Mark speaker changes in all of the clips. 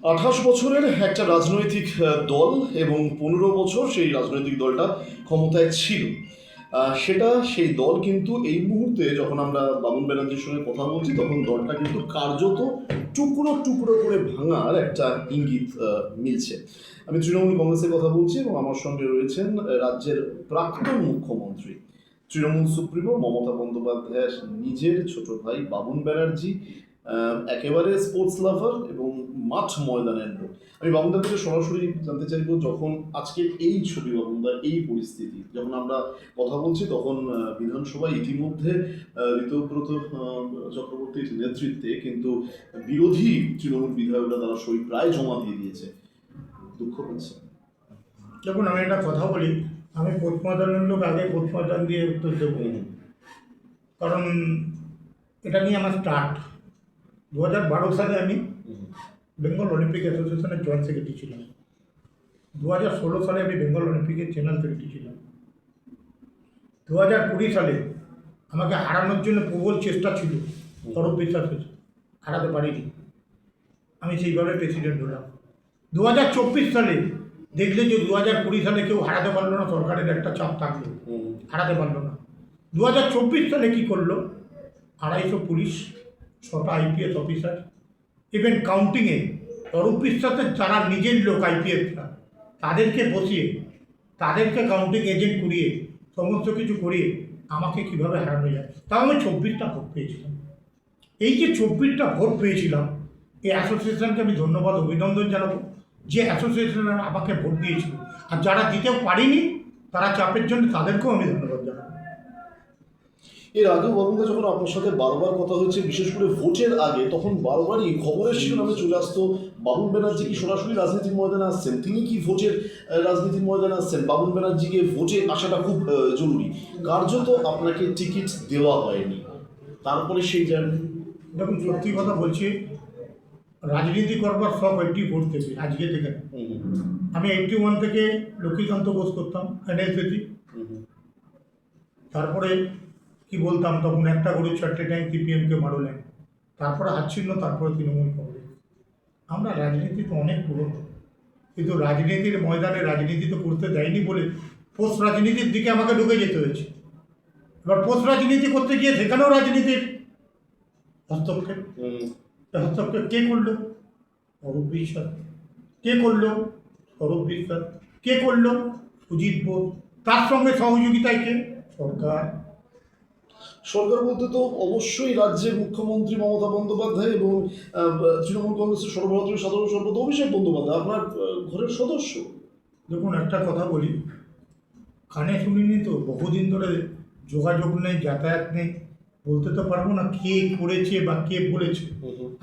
Speaker 1: 28 বছরের একটা রাজনৈতিক দল এবং 15 বছর সেই রাজনৈতিক দলটা ক্ষমতায় ছিল। সেই দল কিন্তু এই মুহূর্তে যখন আমরা বাবুল ব্যানার্জির সঙ্গে কথা বলছি তখন দলটা কিন্তু কার্যত টুকরো টুকরো করে ভাঙার একটা ইঙ্গিত মিলছে। আমি তৃণমূল কংগ্রেসের কথা বলছি এবং আমার সঙ্গে রয়েছেন রাজ্যের প্রাক্তন মুখ্যমন্ত্রী, তৃণমূল সুপ্রিমো মমতা বন্দ্যোপাধ্যায়ের নিজের ছোট ভাই বাবুল ব্যানার্জি, একেবারে স্পোর্টস লাভার এবং মাঠ ময়দানের লোক। আমি বাবুদার থেকে সরাসরি জানতে চাইবো, যখন আজকের এই ছবি বাবুদার এই পরিস্থিতি যখন আমরা কথা বলছি তখন বিধানসভায় ইতিমধ্যে ঋতব্রত চক্রবর্তীর নেতৃত্বে কিন্তু বিরোধী তৃণমূল বিধায়করা তারা সই প্রায় জমা দিয়ে দিয়েছে, দুঃখ পাচ্ছে।
Speaker 2: দেখুন, আমি একটা কথা বলি, আমি পোস্টমর্টমের লোক, আগে পোস্টমর্টম দিয়ে উত্তর দেব। কারণ এটা নিয়ে আমার স্টার্ট 2012 সালে আমি বেঙ্গল অলিম্পিক অ্যাসোসিয়েশনের জয়েন্ট সেক্রেটারি ছিলাম। 2016 সালে আমি বেঙ্গল অলিম্পিকের জেনারেল সেক্রেটারি ছিলাম। 2020 সালে আমাকে হারানোর জন্য প্রবল চেষ্টা ছিল, সৌরভ বিশ্বাসের, হারাতে পারিনি। আমি সেইভাবে প্রেসিডেন্ট হলাম। 2024 সালে দেখলে যে 2020 সালে কেউ হারাতে পারলো না, সরকারের একটা চাপ থাকলো, হারাতে পারলো না। 2024 সালে কী করলো, 250 পুলিশ, 6টা আইপিএস অফিসার, ইভেন কাউন্টিংয়ে অরূপ বিশ্বাসের যারা নিজের লোক আইপিএসরা তাদেরকে বসিয়ে, তাদেরকে কাউন্টিং এজেন্ট করিয়ে, সমস্ত কিছু করিয়ে আমাকে কীভাবে হারানো যায়। তাও আমি 24টা ভোট পেয়েছিলাম। এই যে 24টা ভোট পেয়েছিলাম, এই অ্যাসোসিয়েশনকে আমি ধন্যবাদ অভিনন্দন জানাবো যে অ্যাসোসিয়েশনরা আমাকে ভোট দিয়েছিল। আর যারা দিতেও পারিনি তারা চাপের জন্য, তাদেরকেও আমি ধন্যবাদ জানাবো।
Speaker 1: এর আগেও বাবুদা যখন আপনার সাথে বারবার কথা হয়েছে, বিশেষ করে ভোটের আগে, তখন বারবারই খবরের শিরোনামে চলে আসতো বাবুল ব্যানার্জি কি সরাসরি রাজনীতির ময়দানে আসছেন, তিনি কি ভোটের রাজনীতির ময়দানে আসছেন, বাবুল ব্যানার্জিকে ভোটে আসাটা খুব জরুরি। কার্যত আপনাকে টিকিট দেওয়া হয়নি, তারপরে সেই জার্নি।
Speaker 2: দেখুন, সত্যি কথা বলছি, রাজনীতি করবার শখ 80 ভোট থেকে, আজকে থেকে। আমি 81 থেকে লক্ষ্মীকান্ত বোস করতাম এনএলসিটি। তারপরে কি বলতাম, তখন একটা করে 4টে ট্যাঙ্ক সিপিএমকে মারলেন, তারপরে হাতছিন্ন, তারপরে তৃণমূল কংগ্রেস। আমরা রাজনীতিতে অনেক পুরনো, কিন্তু রাজনীতির ময়দানে রাজনীতি তো করতে দেয়নি বলে পোস্ট রাজনীতির দিকে আমাকে ঢুকে যেতে হয়েছে। এবার পোস্ট রাজনীতি করতে গিয়ে সেখানেও রাজনীতির হস্তক্ষেপ। হস্তক্ষেপ কে করলো? অরূপ বিশ্বাস। কে করলো? সৌরভ বিশ্বাস। কে করলো? সুজিত বোস। তার সঙ্গে সহযোগিতায় কে? সরকার।
Speaker 1: সরকার বলতে তো অবশ্যই রাজ্যের মুখ্যমন্ত্রী মমতা বন্দ্যোপাধ্যায় এবং তৃণমূল কংগ্রেসের সর্বভারতীয় সাধারণ সম্পাদক অভিষেক বন্দ্যোপাধ্যায়, আপনার ঘরের সদস্য।
Speaker 2: দেখুন, একটা কথা বলি, কানে শুনিনি তো, বহুদিন ধরে যোগাযোগ নেই, যাতায়াত নেই, বলতে তো পারবো না কে করেছে বা কে বলেছে।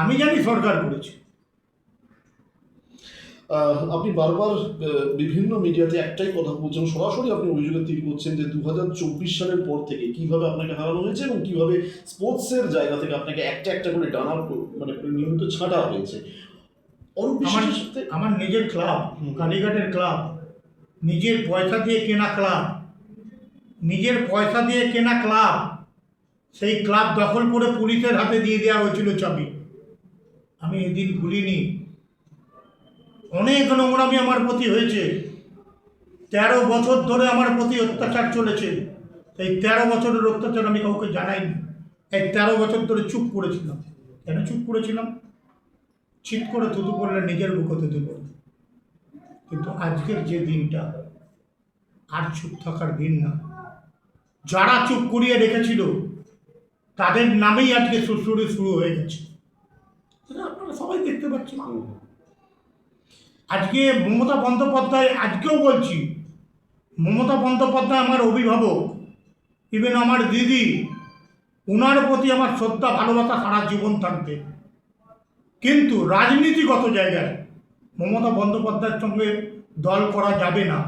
Speaker 2: আমি জানি সরকার করেছে।
Speaker 1: আপনি বারবার বিভিন্ন মিডিয়াতে একটাই কথা বলছেন, সরাসরি আপনি অভিযোগের তীর করছেন যে 2024 সালের পর থেকে কিভাবে আপনাকে হারানো হয়েছে এবং কিভাবে স্পোর্টসের জায়গা থেকে আপনাকে একটা একটা করে ডানা মানে নিয়মিত ছাঁটা হয়েছে।
Speaker 2: আমার নিজের ক্লাব, কালীঘাটের ক্লাব, নিজের পয়সা দিয়ে কেনা ক্লাব, নিজের পয়সা দিয়ে কেনা ক্লাব, সেই ক্লাব দখল করে পুলিশের হাতে দিয়ে দেওয়া হয়েছিল চাবি। আমি এদিন ভুলিনি। অনেক নোংরামি আমার প্রতি হয়েছে। 13 বছর ধরে আমার প্রতি অত্যাচার চলেছে। এই 13 বছরের অত্যাচার আমি কাউকে জানাইনি। এই 13 বছর ধরে চুপ করেছিলাম। কেন চুপ করেছিলাম? চিৎ করে থুতু করলে নিজের বুকে থুতু করবে। কিন্তু আজকের যে দিনটা, আর চুপ থাকার দিন না। যারা চুপ করিয়ে রেখেছিল তাদের নামেই আজকে সুরসুরি শুরু হয়ে গেছে, সেটা আপনারা সবাই দেখতে পাচ্ছেন। আজকে মমতা বন্দ্যোপাধ্যায়, আজকেও বলছি, মমতা বন্দ্যোপাধ্যায় আমার অভিভাবক, ইভেন আমার দিদি, ওনার প্রতি আমার শ্রদ্ধা ভালোবাসা সারা জীবন থাকবে। কিন্তু রাজনীতিগত জায়গায় মমতা বন্দ্যোপাধ্যায়ের সঙ্গে দল করা যাবে না।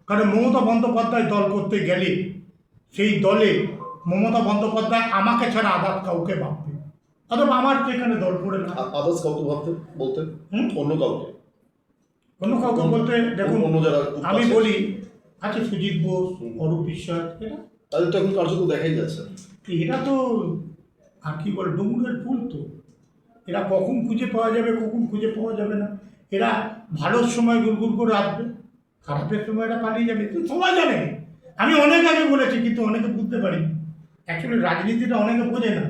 Speaker 2: কারণ মমতা বন্দ্যোপাধ্যায় দল করতে গেলে সেই দলে মমতা বন্দ্যোপাধ্যায় আমাকে ছাড়া আদার্স কাউকে ভাববে, অথবা আমার সেখানে দল করে না।
Speaker 1: আদার্স কাউকে ভাবতে বলতে অন্য কাউকে,
Speaker 2: অন্য কাউকে বলতে দেখুন,
Speaker 1: অন্য যারা
Speaker 2: আমি বলি আছে সুজিত বোস, অরূপ বিশ্বাস, এরা
Speaker 1: তাদের তো এখন কার্যত দেখাই যাচ্ছে।
Speaker 2: এরা তো আর কি বলে, ডুমুরের ফুল তো। এরা কখন খুঁজে পাওয়া যাবে, কখন খুঁজে পাওয়া যাবে না, এরা ভালোর সময় গুড়গুড় করে আসবে, খারাপের সময় এরা পালিয়ে যাবে, তো সবাই জানে। আমি অনেক আগে বলেছি, কিন্তু অনেকে বুঝতে পারিনি। অ্যাকচুয়ালি রাজনীতিটা অনেকে বোঝে না,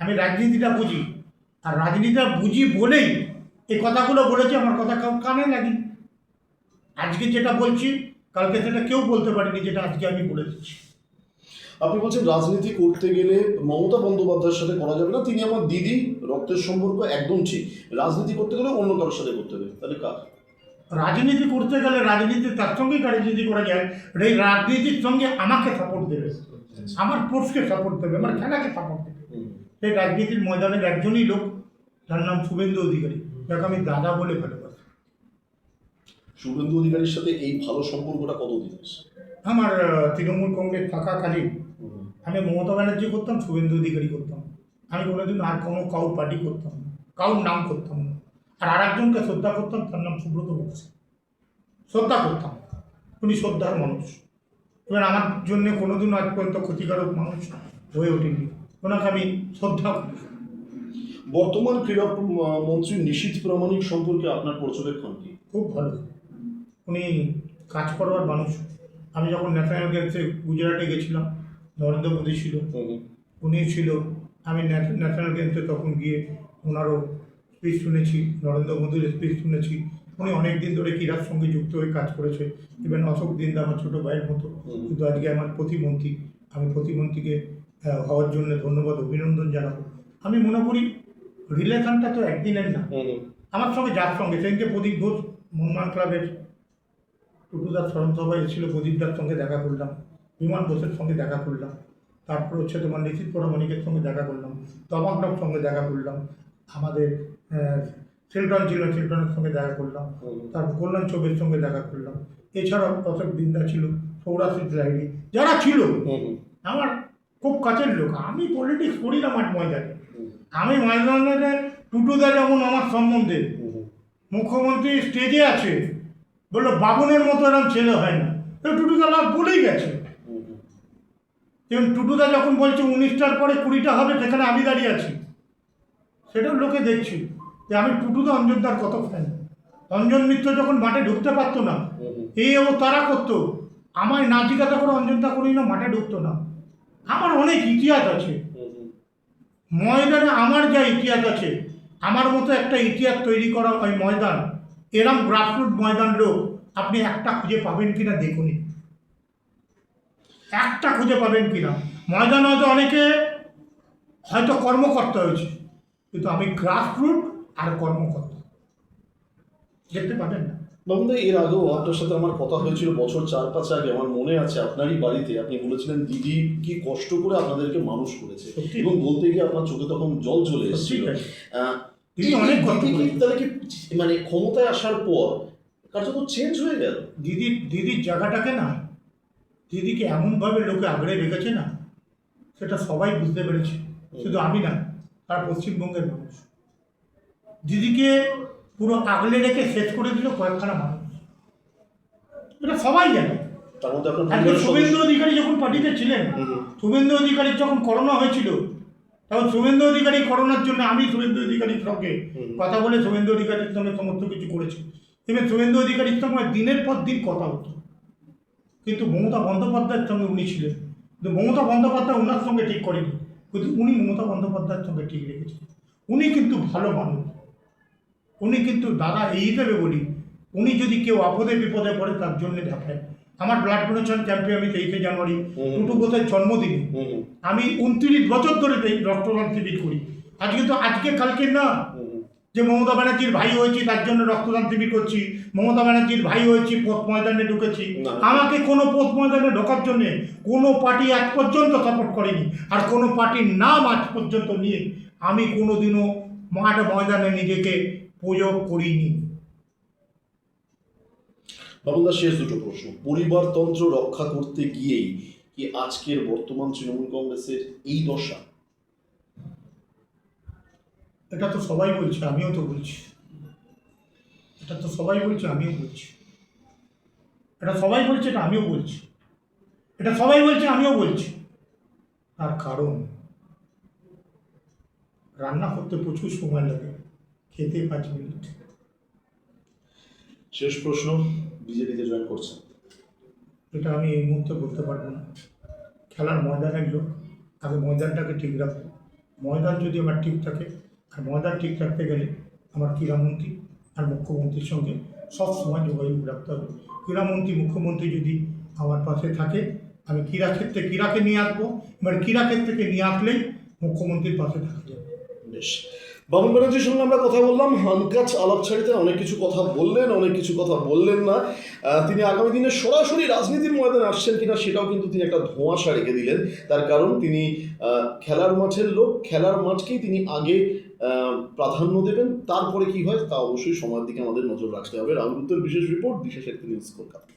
Speaker 2: আমি রাজনীতিটা বুঝি, আর রাজনীতিটা বুঝি বলেই এই কথাগুলো বলেছি। আমার কথা কেউ কানে লাগি, আজকে যেটা বলছি কালকে সেটা কেউ বলতে পারেনি যেটা আজকে আমি বলে দিচ্ছি।
Speaker 1: আপনি বলছেন রাজনীতি করতে গেলে মমতা বন্দ্যোপাধ্যায়ের সাথে করা যাবে না, তিনি আমার দিদি, রক্তের সম্পর্ক একদম ঠিক। রাজনীতি করতে গেলে অন্য কারোর সাথে করতে হবে, তাহলে কার?
Speaker 2: রাজনীতি করতে গেলে রাজনীতি তার সঙ্গেই রাজনীতি করা যায়, এই রাজনীতির সঙ্গে আমাকে সাপোর্ট দেবে, আমার পোস্টকে সাপোর্ট দেবে, আমার খেলাকে সাপোর্ট দেবে। সেই রাজনীতির ময়দানের একজনই লোক, যার নাম শুভেন্দু অধিকারী, যাকে আমি দাদা বলে ভালোবাসি।
Speaker 1: শুভেন্দু অধিকারীর সাথে এই ভালো সম্পর্কটা কতদিন?
Speaker 2: আমার তৃণমূল কংগ্রেস থাকাকালীন আমি মমতা ব্যানার্জি করতাম, শুভেন্দু অধিকারী করতাম। আমি কোনোদিন আর কাউর পার্টি করতাম না, কাউর নাম করতাম না। আর একজনকে শ্রদ্ধা করতাম, তার নাম সুব্রত বক্সী, শ্রদ্ধা করতাম। উনি শ্রদ্ধার মানুষ, এবার আমার জন্য কোনোদিন আজ পর্যন্ত ক্ষতিকারক মানুষ হয়ে ওঠেনি, ওনাকে আমি শ্রদ্ধা করি।
Speaker 1: বর্তমান ক্রীড়া মন্ত্রী নিশীথ প্রামাণিক সম্পর্কে আপনার পর্যবেক্ষণ কি?
Speaker 2: খুব ভালো, উনি কাজ করবার মানুষ। আমি যখন ন্যাশনাল গেমসে গুজরাটে গেছিলাম, নরেন্দ্র মোদী ছিল, উনি ছিল। আমি ন্যাশনাল গেমসে তখন গিয়ে ওনারও স্পিচ শুনেছি, নরেন্দ্র মোদীর স্পিচ শুনেছি। উনি অনেক দিন ধরে ক্রীড়ার সঙ্গে যুক্ত হয়ে কাজ করেছে। ইভেন অশোক দিন্দা আমার ছোটো ভাইয়ের মতো, কিন্তু আজকে আমার প্রতিমন্ত্রী। আমি প্রতিমন্ত্রীকে হওয়ার জন্য ধন্যবাদ, অভিনন্দন জানাবো। আমি মনে করি রিলেশনটা তো একদিনের না। আমার সঙ্গে যার সঙ্গে সেদিনকে প্রদীপ ঘোষ মোহনবাগান ক্লাবের টুটুদার স্মরণসভায় এসেছিল, প্রদীপদার সঙ্গে দেখা করলাম, বিমান বোসের সঙ্গে দেখা করলাম, তারপর হচ্ছে তোমার নিশীথ প্রামাণিকের সঙ্গে দেখা করলাম, তমাকনার সঙ্গে দেখা করলাম, আমাদের চিলড্রেন ছিল, চিলড্রেনের সঙ্গে দেখা করলাম, তারপর কল্যাণ চৌবের সঙ্গে দেখা করলাম। এছাড়াও অশোক দিন্দা ছিল, সৌরাশিস লাইডি, যারা ছিল আমার খুব কাছের লোক। আমি পলিটিক্স করি না মাঠ ময়দানে, আমি ময়দানে টুটুদা যেমন আমার সম্বন্ধে, মুখ্যমন্ত্রী স্টেজে আছে বললো বাবুনের মতো এরকম ছেলে হয় না, টুটুদা লাভ বলেই গেছে। এবং টুটুদা যখন বলছে 19টার পরে 20টা হবে, সেখানে আমি দাঁড়িয়ে আছি, সেটাও লোকে দেখছি যে আমি টুটুদা অঞ্জনদার কত ফ্যান। অঞ্জন মিত্র যখন মাঠে ঢুকতে পারতো না, ও তারা করতো, আমায় না জিজ্ঞাসা করে অঞ্জনদা করি না মাঠে ঢুকতো না। আমার অনেক ইতিহাস আছে ময়দানে, আমার যা ইতিহাস আছে, আমার মতো একটা ইতিহাস তৈরি করা ওই ময়দান, এরম গ্রাসরুট ময়দান লোক আপনি একটা খুঁজে পাবেন কিনা দেখুনি, একটা খুঁজে পাবেন কিনা। ময়দান হয়তো অনেকে হয়তো কর্মকর্তা হয়েছে, কিন্তু আমি গ্রাসরুট আর কর্মকর্তা দেখতে পাবেন না।
Speaker 1: বাবুদা, এর আগেও আপনার সাথে আমার কথা হয়েছিল বছর 4-5 আগে, আমার মনে আছে আপনারই বাড়িতে। আপনি বলেছিলেন দিদি কি কষ্ট করে আপনাদেরকে মানুষ করেছে, এবং বলতে গিয়ে আপনার চোখে তখন জল চলে এসেছিল।
Speaker 2: দিদি অনেক কষ্ট করেছে।
Speaker 1: তাহলে কি মানে ক্ষমতায় আসার পর কার্যত চেঞ্জ হয়ে গেল?
Speaker 2: দিদির জায়গাটাকে না, দিদিকে এমনভাবে লোকে আগড়ে রেখেছে না, সেটা সবাই বুঝতে পেরেছে, শুধু আমি না, তার পশ্চিমবঙ্গের মানুষ। দিদিকে পুরো আগলে রেখে শেষ করে দিল কয়েকখানা মানুষ, এটা সবাই জানে।
Speaker 1: তার মধ্যে
Speaker 2: আজকে শুভেন্দু অধিকারী যখন পার্টিতে ছিলেন, শুভেন্দু অধিকারীর যখন করোনা হয়েছিল, তখন শুভেন্দু অধিকারী করোনার জন্য আমি শুভেন্দু অধিকারীর সঙ্গে কথা বলে শুভেন্দু অধিকারীর সঙ্গে সমস্ত কিছু করেছি। এবার শুভেন্দু অধিকারীর সঙ্গে দিনের পর দিন কথা হতো, কিন্তু মমতা বন্দ্যোপাধ্যায়ের সঙ্গে উনি ছিলেন, কিন্তু মমতা বন্দ্যোপাধ্যায় ওনার সঙ্গে ঠিক করেনি, কিন্তু উনি মমতা বন্দ্যোপাধ্যায়ের সঙ্গে ঠিক রেখেছিলেন। উনি কিন্তু ভালো মানুষ, উনি কিন্তু দাদা এই হিসেবে বলি, উনি যদি কেউ আপদে বিপদে পড়ে তার জন্য দেখায়। আমার ব্লাড ডোনেশন ক্যাম্পে আমি 23শে জানুয়ারি টুটু বোসের জন্মদিনে আমি 29 বছর ধরে রক্তদান শিবির করি। আজকে কালকে না যে মমতা ব্যানার্জির ভাই হয়েছি তার জন্য রক্তদান শিবির করছি, মমতা ব্যানার্জির ভাই হয়েছি পোস্ট ময়দানে ঢুকেছি। আমাকে কোনো পোস্ট ময়দানে ঢোকার জন্যে কোনো পার্টি আজ পর্যন্ত সাপোর্ট করেনি, আর কোনো পার্টির নাম আজ পর্যন্ত নিয়ে আমি কোনোদিনও মাঠ ময়দানে নিজেকে প্রয়োগ করিনি।
Speaker 1: বাবুদা, শেষ দুটো প্রশ্ন। পরিবারতন্ত্র রক্ষা করতে গিয়েই কি আজকের বর্তমান তৃণমূল কংগ্রেসের এই দশা?
Speaker 2: এটা তো সবাই বলছে, আমিও তো বলছি। এটা তো সবাই বলছে, আমিও বলছি। এটা সবাই বলছে, এটা আমিও বলছি। এটা সবাই বলছে, আমিও বলছি। তার কারণ রান্না করতে প্রচুর সময় লাগে, খেতে 5 মিনিট।
Speaker 1: শেষ প্রশ্ন, বিজেপিতে জয়েন করছেন?
Speaker 2: এটা আমি এই মুহূর্তে বলতে পারবো না। খেলার ময়দানের লোক, আগে ময়দানটাকে ঠিক রাখবো। ময়দান যদি আমার ঠিক থাকে, আর ময়দান ঠিক রাখতে গেলে আমার ক্রীড়ামন্ত্রী আর মুখ্যমন্ত্রীর সঙ্গে সব সময় যোগাযোগ রাখতে হবে। ক্রীড়ামন্ত্রী মুখ্যমন্ত্রী যদি আমার পাশে থাকে, আমি ক্রীড়াক্ষেত্রে ক্রীড়াকে নিয়ে আসবো, এবার ক্রীড়াক্ষেত্রকে নিয়ে আসলেই মুখ্যমন্ত্রীর পাশে থাকা যাবে।
Speaker 1: বেশ, বাবুল ব্যানার্জির সঙ্গে আমরা কথা বললাম। আনকাট আলাপছাড়িতে অনেক কিছু কথা বললেন, অনেক কিছু কথা বললেন না। তিনি আগামী দিনে সরাসরি রাজনীতির ময়দানে আসছেন কিনা সেটাও কিন্তু তিনি একটা ধোঁয়াশা রেখে দিলেন। তার কারণ তিনি খেলার মাঠের লোক, খেলার মাঠকেই তিনি আগে প্রাধান্য দেবেন, তারপরে কি হয় তা অবশ্যই সময়ের দিকে আমাদের নজর রাখতে হবে। রাহুল গুপ্তের বিশেষ রিপোর্ট, দিশা শেখ নিউজ, কলকাতা।